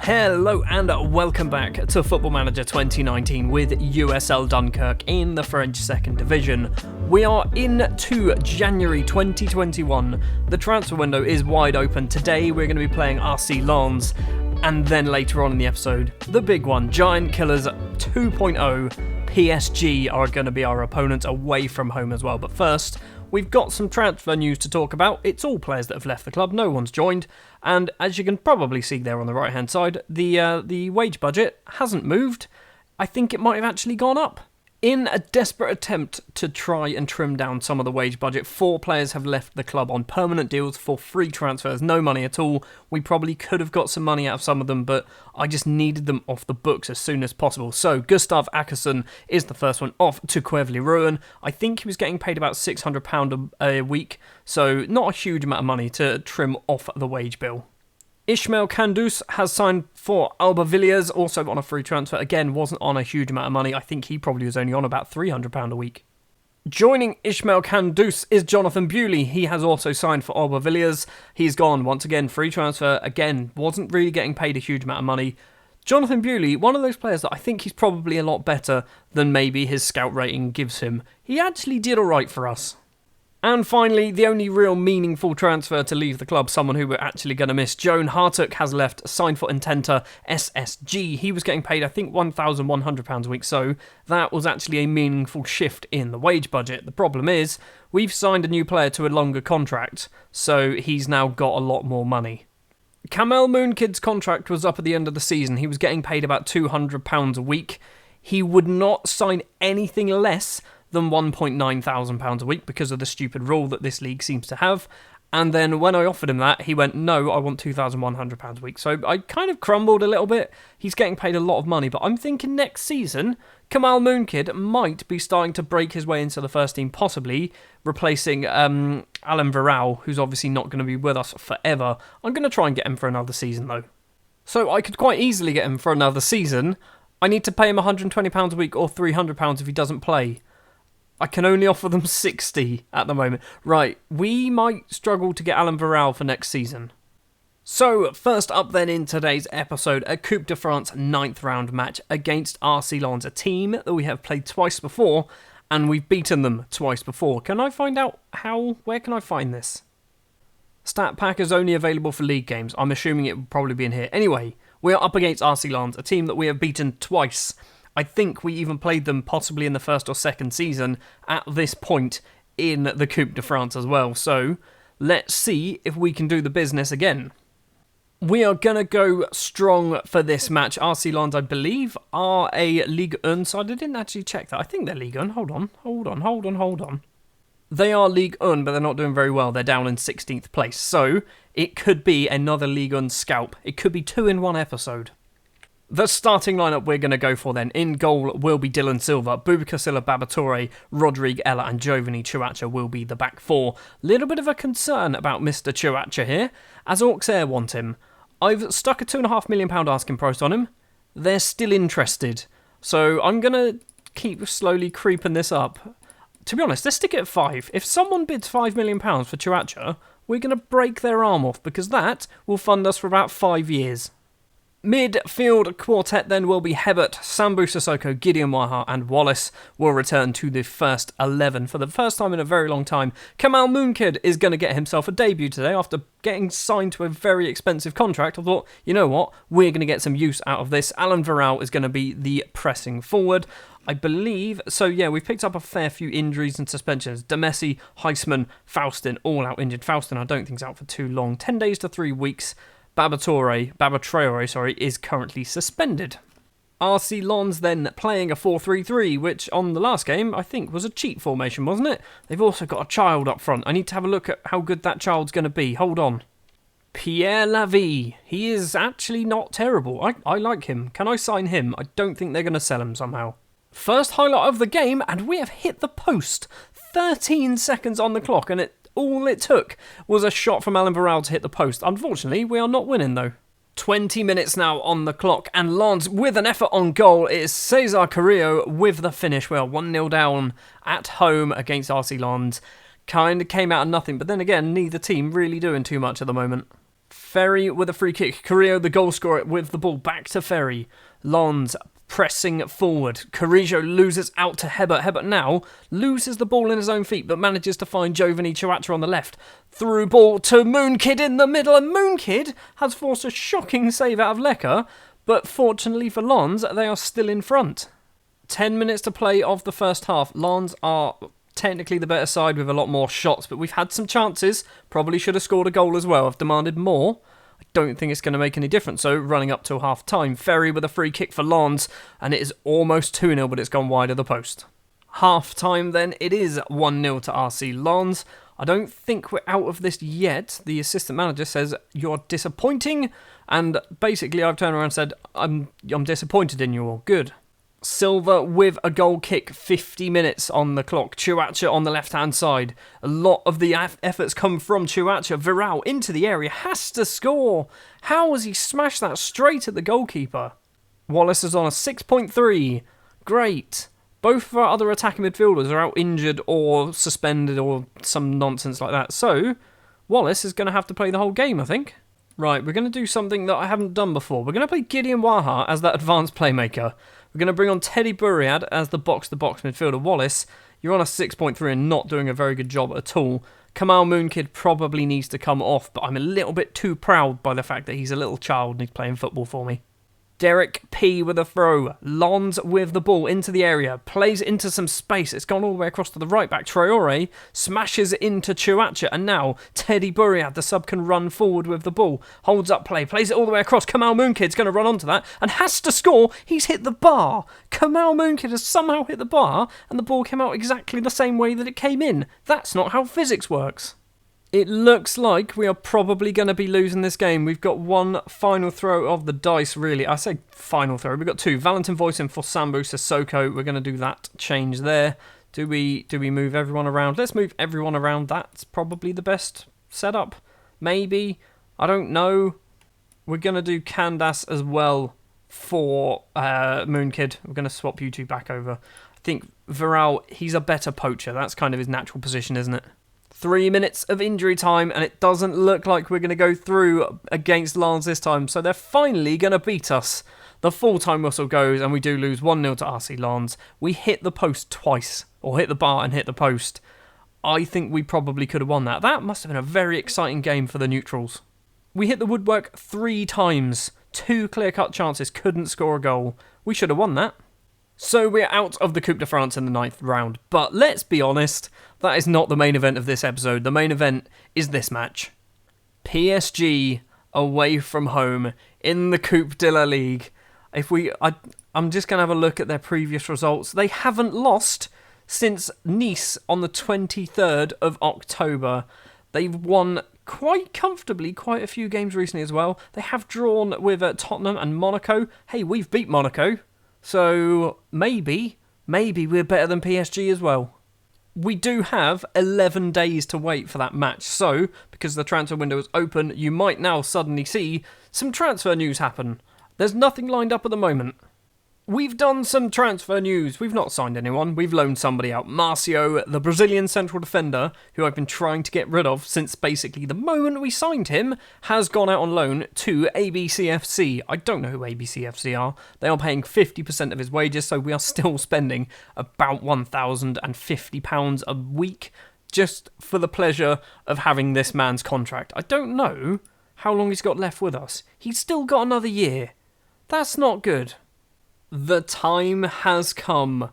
Hello and welcome back to Football Manager 2019 with USL Dunkerque in the French 2nd Division. We are into January 2021. The transfer window is wide open. Today we're going to be playing RC Lens, and then later on in the episode, the big one, Giant Killers 2.0. PSG are going to be our opponents away from home as well. But first, we've got some transfer news to talk about. It's all players that have left the club, no one's joined, and as you can probably see there on the right hand side, the wage budget hasn't moved. I think it might have actually gone up. In a desperate attempt to try and trim down some of the wage budget, 4 players have left the club on permanent deals for free transfers, no money at all. We probably could have got some money out of some of them, but I just needed them off the books as soon as possible. So Gustav Ackerson is the first one off to Quevely Ruin. I think he was getting paid about £600 a week, so not a huge amount of money to trim off the wage bill. Ismail Kandus has signed for Aubervilliers, also on a free transfer. Again, wasn't on a huge amount of money. I think he probably was only on about £300 a week. Joining Ismail Kandus is Jonathan Bewley. He has also signed for Aubervilliers. He's gone, once again, free transfer. Again, wasn't really getting paid a huge amount of money. Jonathan Bewley, one of those players that I think he's probably a lot better than maybe his scout rating gives him. He actually did alright for us. And finally, the only real meaningful transfer to leave the club, someone who we're actually going to miss, Joan Hartook has left, signed for Intenta SSG. He was getting paid, I think, £1,100 a week, so that was actually a meaningful shift in the wage budget. The problem is, we've signed a new player to a longer contract, so he's now got a lot more money. Kamel Moonkid's contract was up at the end of the season. He was getting paid about £200 a week. He would not sign anything less than £1,900 a week because of the stupid rule that this league seems to have. And then when I offered him that, he went, no, I want £2,100 a week. So I kind of crumbled a little bit. He's getting paid a lot of money, but I'm thinking next season, Kamel Moonkid might be starting to break his way into the first team, possibly replacing Alan Varau, who's obviously not going to be with us forever. I'm going to try and get him for another season, though. So I could quite easily get him for another season. I need to pay him £120 a week or £300 if he doesn't play. I can only offer them 60 at the moment. Right, we might struggle to get Alan Varau for next season. So, first up then in today's episode, a Coupe de France 9th round match against RC Lens, a team that we have played twice before, and we've beaten them twice before. Can I find out how? Where can I find this? Stat pack is only available for league games. I'm assuming it will probably be in here. Anyway, we are up against RC Lens, a team that we have beaten twice. I think we even played them possibly in the first or second season at this point in the Coupe de France as well. So let's see if we can do the business again. We are going to go strong for this match. RC Lens, I believe, are a Ligue 1 side. I didn't actually check that. I think they're Ligue 1. Hold on. They are Ligue 1, but they're not doing very well. They're down in 16th place. So it could be another Ligue 1 scalp. It could be 2 in one episode. The starting lineup we're going to go for then. In goal will be Dylan Silva, Boubacar Sylla, Babatore, Rodrigue Ella and Giovanni Chuacha will be the back 4. Little bit of a concern about Mr. Chuacha here, as Auxerre want him. I've stuck a £2.5 million asking price on him. They're still interested. So I'm going to keep slowly creeping this up. To be honest, let's stick it at 5. If someone bids £5 million for Chuacha, we're going to break their arm off because that will fund us for about 5 years. Midfield quartet then will be Hebert, Sambu Sissoko, Gideon Waha and Wallace will return to the first 11 for the first time in a very long time. Kamel Moonkid is going to get himself a debut today after getting signed to a very expensive contract. I thought, you know what, we're going to get some use out of this. Alan Varau is going to be the pressing forward, I believe. So yeah, we've picked up a fair few injuries and suspensions. Demessi, Heisman, Faustin, all out injured. Faustin I don't think is out for too long. 10 days to 3 weeks. Babatore, is currently suspended. RC Lens then playing a 4-3-3, which on the last game, I think, was a cheat formation, wasn't it? They've also got a child up front. I need to have a look at how good that child's going to be. Hold on. Pierre Lavie. He is actually not terrible. I like him. Can I sign him? I don't think they're going to sell him somehow. First highlight of the game, and we have hit the post. 13 seconds on the clock, and all it took was a shot from Alan Varau to hit the post. Unfortunately, we are not winning though. 20 minutes now on the clock, and Lens with an effort on goal. It is Cesar Carrillo with the finish. We are 1-0 down at home against RC Lens. Kind of came out of nothing, but then again, neither team really doing too much at the moment. Ferry with a free kick. Carrillo, the goal scorer, with the ball back to Ferry. Lons pressing forward. Carrillo loses out to Hebert. Hebert now loses the ball in his own feet, but manages to find Giovanni Chihuahua on the left. Through ball to Moonkid in the middle, and Moonkid has forced a shocking save out of Lecker, but fortunately for Lons, they are still in front. 10 minutes to play of the first half. Lons are technically the better side with a lot more shots, but we've had some chances. Probably should have scored a goal as well. I've demanded more. I don't think it's going to make any difference. So running up to half time, Ferry with a free kick for Lons, and it is almost 2-0, but it's gone wide of the post. Half time then, it is 1-0 to RC Lons. I don't think we're out of this yet. The assistant manager says, "You're disappointing," and basically I've turned around and said, I'm disappointed in you all. Good. Silva with a goal kick, 50 minutes on the clock. Chihuahua on the left-hand side. A lot of the efforts come from Chihuahua. Viral into the area, has to score. How has he smashed that straight at the goalkeeper? Wallace is on a 6.3. Great. Both of our other attacking midfielders are out injured or suspended or some nonsense like that. So, Wallace is going to have to play the whole game, I think. Right, we're going to do something that I haven't done before. We're going to play Gideon Waha as that advanced playmaker. We're going to bring on Teddy Buriad as the box-to-box midfielder. Wallace, you're on a 6.3 and not doing a very good job at all. Kamal Moonkid probably needs to come off, but I'm a little bit too proud by the fact that he's a little child and he's playing football for me. Derek P with a throw. Lons with the ball into the area. Plays into some space. It's gone all the way across to the right back. Traore smashes it into Chihuahua. And now Teddy Buriad, the sub, can run forward with the ball. Holds up play. Plays it all the way across. Kamal Moonkid's going to run onto that and has to score. He's hit the bar. Kamal Moonkid has somehow hit the bar and the ball came out exactly the same way that it came in. That's not how physics works. It looks like we are probably going to be losing this game. We've got one final throw of the dice, really. I say final throw. We've got two. Valentin Voisin for Sambu Sissoko. We're going to do that change there. Do we move everyone around? Let's move everyone around. That's probably the best setup. Maybe. I don't know. We're going to do Candace as well for Moonkid. We're going to swap you two back over. I think Viral, he's a better poacher. That's kind of his natural position, isn't it? 3 minutes of injury time, and it doesn't look like we're going to go through against Lens this time, so they're finally going to beat us. The full-time whistle goes, and we do lose 1-0 to RC Lens. We hit the post twice, or hit the bar and hit the post. I think we probably could have won that. That must have been a very exciting game for the neutrals. We hit the woodwork 3 times. 2 clear-cut chances, couldn't score a goal. We should have won that. So we're out of the Coupe de France in the 9th round, but let's be honest, that is not the main event of this episode. The main event is this match. PSG away from home in the Coupe de la Ligue. I'm just going to have a look at their previous results. They haven't lost since Nice on the 23rd of October. They've won quite comfortably quite a few games recently as well. They have drawn with Tottenham and Monaco. Hey, we've beat Monaco. So maybe we're better than PSG as well. We do have 11 days to wait for that match. So, because the transfer window is open, you might now suddenly see some transfer news happen. There's nothing lined up at the moment. We've done some transfer news. We've not signed anyone. We've loaned somebody out. Marcio, the Brazilian central defender, who I've been trying to get rid of since basically the moment we signed him, has gone out on loan to ABCFC. I don't know who ABCFC are. They are paying 50% of his wages, so we are still spending about £1,050 a week just for the pleasure of having this man's contract. I don't know how long he's got left with us. He's still got another year. That's not good. The time has come.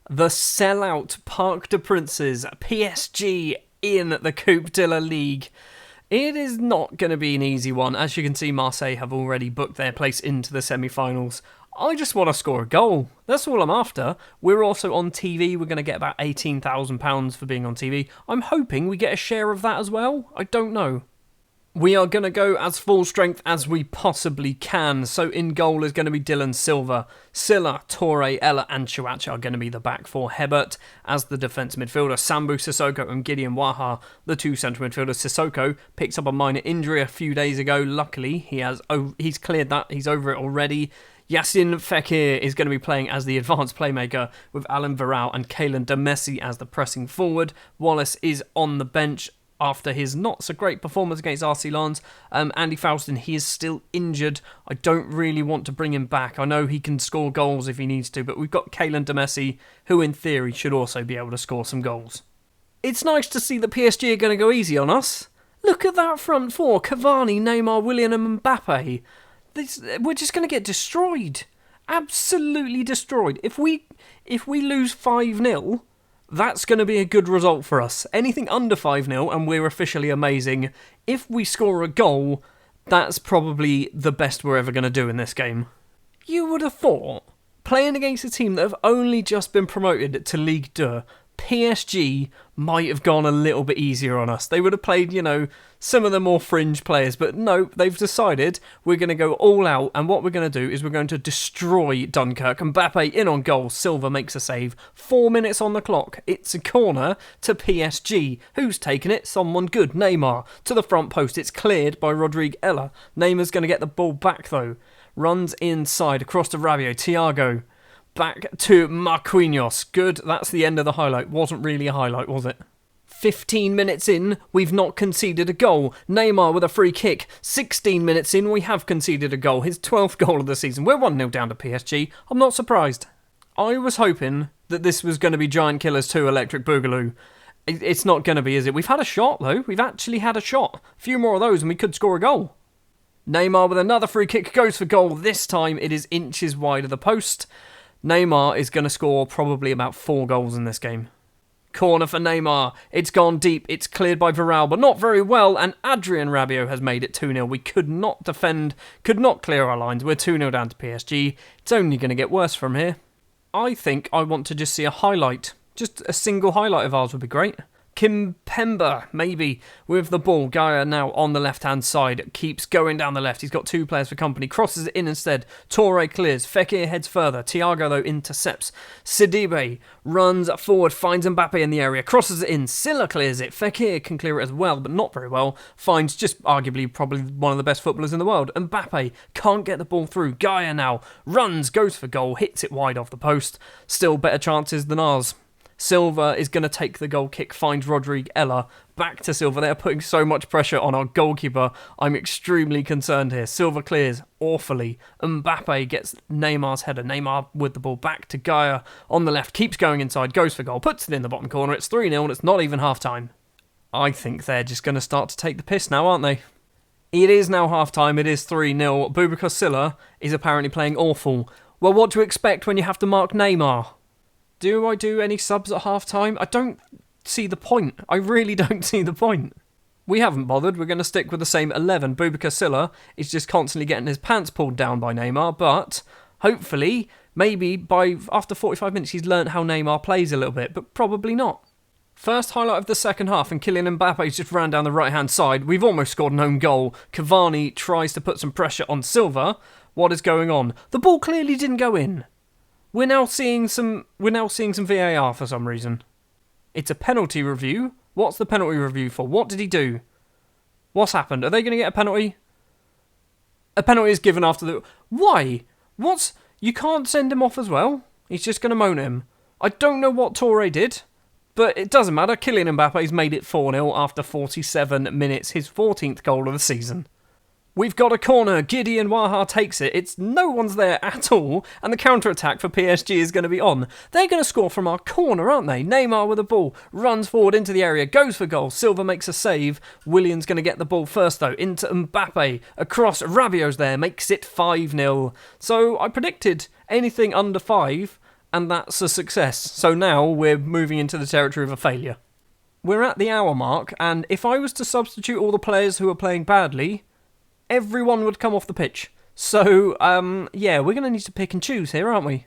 The sellout Parc des Princes, PSG in the Coupe de la Ligue. It is not going to be an easy one. As you can see, Marseille have already booked their place into the semi-finals. I just want to score a goal. That's all I'm after. We're also on TV. We're going to get about £18,000 for being on TV. I'm hoping we get a share of that as well. I don't know. We are going to go as full strength as we possibly can. So in goal is going to be Dylan Silva. Silla, Torre, Ella and Chihuahua are going to be the back four. Hebert as the defence midfielder. Sambu Sissoko and Gideon Waha, the two central midfielders. Sissoko picked up a minor injury a few days ago. Luckily, he's cleared that. He's over it already. Yacine Fekir is going to be playing as the advanced playmaker with Alan Viral and Kaylan Demessi as the pressing forward. Wallace is on the bench. after his not so great performance against RC Lens. Andy Faustin, he is still injured. I don't really want to bring him back. I know he can score goals if he needs to, but we've got Kalen Demessi, who in theory should also be able to score some goals. It's nice to see that PSG are going to go easy on us. Look at that front four. Cavani, Neymar, Willian and Mbappe. We're just going to get destroyed. Absolutely destroyed. If we lose 5-0, that's going to be a good result for us. Anything under 5-0 and we're officially amazing. If we score a goal, that's probably the best we're ever going to do in this game. You would have thought, playing against a team that have only just been promoted to Ligue 2, PSG might have gone a little bit easier on us. They would have played, some of the more fringe players, but no, they've decided we're going to go all out, and what we're going to do is we're going to destroy Dunkirk. Mbappe in on goal, Silva makes a save, 4 minutes on the clock, it's a corner to PSG. Who's taken it? Someone good, Neymar, to the front post, it's cleared by Rodrigue Ella. Neymar's going to get the ball back though, runs inside, across to Rabiot, Thiago, back to Marquinhos. Good, that's the end of the highlight. Wasn't really a highlight, was it? 15 minutes in, we've not conceded a goal. Neymar with a free kick. 16 minutes in, we have conceded a goal. His 12th goal of the season. We're 1-0 down to PSG. I'm not surprised. I was hoping that this was going to be Giant Killers 2 Electric Boogaloo. It's not going to be, is it? We've had a shot, though. We've actually had a shot. A few more of those and we could score a goal. Neymar with another free kick goes for goal. This time it is inches wide of the post. Neymar is going to score probably about 4 goals in this game. Corner for Neymar. It's gone deep. It's cleared by Varane, but not very well. And Adrien Rabiot has made it 2-0. We could not defend, could not clear our lines. We're 2-0 down to PSG. It's only going to get worse from here. I think I want to just see a highlight. Just a single highlight of ours would be great. Kimpembe, maybe, with the ball. Gaia now on the left-hand side, keeps going down the left. He's got 2 players for company, crosses it in instead. Toure clears, Fekir heads further. Thiago, though, intercepts. Sidibe runs forward, finds Mbappe in the area, crosses it in. Silla clears it. Fekir can clear it as well, but not very well. Finds just arguably probably one of the best footballers in the world. Mbappe can't get the ball through. Gaia now runs, goes for goal, hits it wide off the post. Still better chances than ours. Silva is going to take the goal kick, finds Rodrigue Ella. Back to Silva. They're putting so much pressure on our goalkeeper. I'm extremely concerned here. Silva clears awfully. Mbappe gets Neymar's header. Neymar with the ball back to Gaia on the left. Keeps going inside, goes for goal, puts it in the bottom corner. It's 3-0 and it's not even half-time. I think they're just going to start to take the piss now, aren't they? It is now half-time. It is 3-0. Boubacar Silla is apparently playing awful. Well, what to expect when you have to mark Neymar? Do I do any subs at half-time? I don't see the point. I really don't see the point. We haven't bothered. We're going to stick with the same 11. Boubacar Silla is just constantly getting his pants pulled down by Neymar, but hopefully, maybe after 45 minutes, he's learnt how Neymar plays a little bit, but probably not. First highlight of the second half, and Kylian Mbappe's just ran down the right-hand side. We've almost scored an own goal. Cavani tries to put some pressure on Silva. What is going on? The ball clearly didn't go in. We're now seeing some VAR for some reason. It's a penalty review. What's the penalty review for? What did he do? What's happened? Are they going to get a penalty? A penalty is given after the... Why? You can't send him off as well? He's just going to moan him. I don't know what Toure did, but it doesn't matter. Kylian Mbappe's made it 4-0 after 47 minutes. His 14th goal of the season. We've got a corner. Gideon Waha takes it. It's no one's there at all. And the counter-attack for PSG is going to be on. They're going to score from our corner, aren't they? Neymar with the ball. Runs forward into the area. Goes for goal. Silva makes a save. Willian's going to get the ball first, though. Into Mbappe. Across. Rabiot's there. Makes it 5-0. So I predicted anything under 5, and that's a success. So now we're moving into the territory of a failure. We're at the hour mark, and if I was to substitute all the players who are playing badly, everyone would come off the pitch. So, yeah, we're going to need to pick and choose here, aren't we?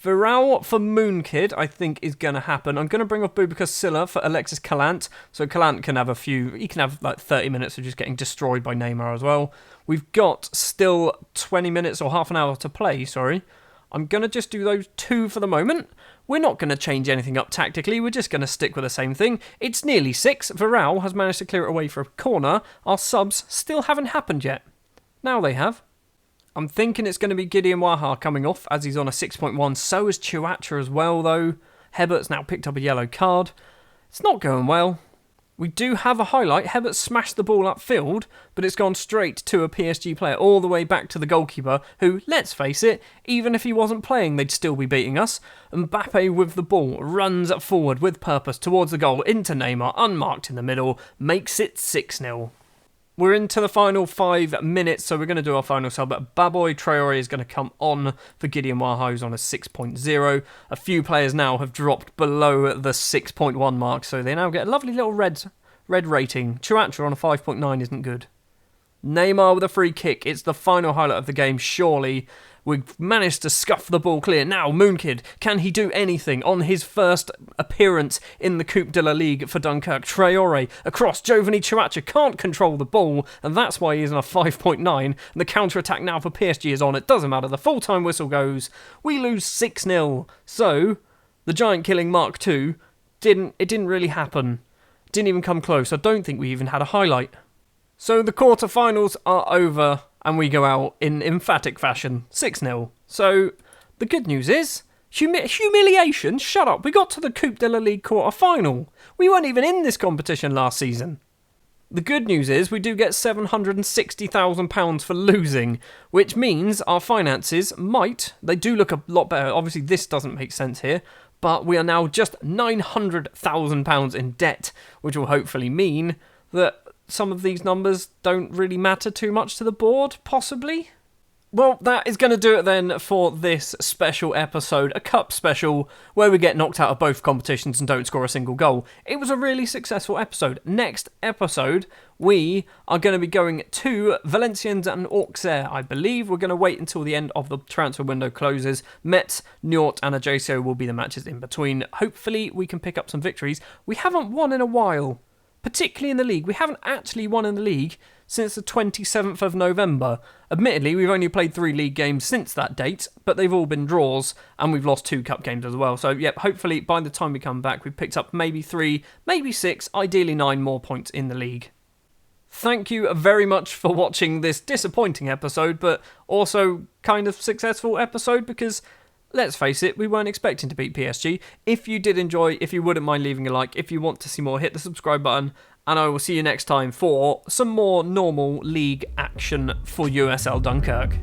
Viral for Moonkid, I think, is going to happen. I'm going to bring off Boubacar Silla for Alexis Calant. So Calant can have he can have like 30 minutes of just getting destroyed by Neymar as well. We've got still 20 minutes or half an hour to play, sorry. I'm going to just do those 2 for the moment. We're not going to change anything up tactically. We're just going to stick with the same thing. It's nearly 6. Viral has managed to clear it away for a corner. Our subs still haven't happened yet. Now they have. I'm thinking it's going to be Gideon Waha coming off as he's on a 6.1. So is Chuacha as well, though. Hebert's now picked up a yellow card. It's not going well. We do have a highlight. Hebert smashed the ball upfield, but it's gone straight to a PSG player, all the way back to the goalkeeper, who, let's face it, even if he wasn't playing, they'd still be beating us. Mbappe with the ball runs forward with purpose towards the goal into Neymar, unmarked in the middle, makes it 6-0. We're into the final 5 minutes, so we're going to do our final sub. But Baboy Traore is going to come on for Gideon Waha, who's on a 6.0. A few players now have dropped below the 6.1 mark, so they now get a lovely little red rating. Chouameni on a 5.9 isn't good. Neymar with a free kick. It's the final highlight of the game, surely. We've managed to scuff the ball clear. Now, Moonkid, can he do anything on his first appearance in the Coupe De La Ligue for Dunkerque? Traore across. Giovanni Chouameni can't control the ball, and that's why he's on a 5.9. And the counter-attack now for PSG is on. It doesn't matter. The full-time whistle goes. We lose 6-0. So, the giant-killing Mark II didn't really happen. Didn't even come close. I don't think we even had a highlight. So the quarter-finals are over, and we go out in emphatic fashion, 6-0. So, the good news is, humiliation, shut up, we got to the Coupe de la Ligue quarter-final. We weren't even in this competition last season. The good news is, we do get £760,000 for losing, which means our finances they do look a lot better. Obviously, this doesn't make sense here, but we are now just £900,000 in debt, which will hopefully mean that some of these numbers don't really matter too much to the board, possibly. Well, that is going to do it then for this special episode, a cup special, where we get knocked out of both competitions and don't score a single goal. It was a really successful episode. Next episode, we are going to be going to Valenciennes and Auxerre, I believe. We're going to wait until the end of the transfer window closes. Metz, Niort and Ajaccio will be the matches in between. Hopefully, we can pick up some victories. We haven't won in a while. Particularly in the league. We haven't actually won in the league since the 27th of November. Admittedly, we've only played 3 league games since that date, but they've all been draws, and we've lost 2 cup games as well. So, yep, hopefully by the time we come back, we've picked up maybe 3, maybe 6, ideally 9 more points in the league. Thank you very much for watching this disappointing episode, but also kind of successful episode, because let's face it, we weren't expecting to beat PSG. If you did enjoy, if you wouldn't mind leaving a like, if you want to see more, hit the subscribe button, and I will see you next time for some more normal league action for USL Dunkirk.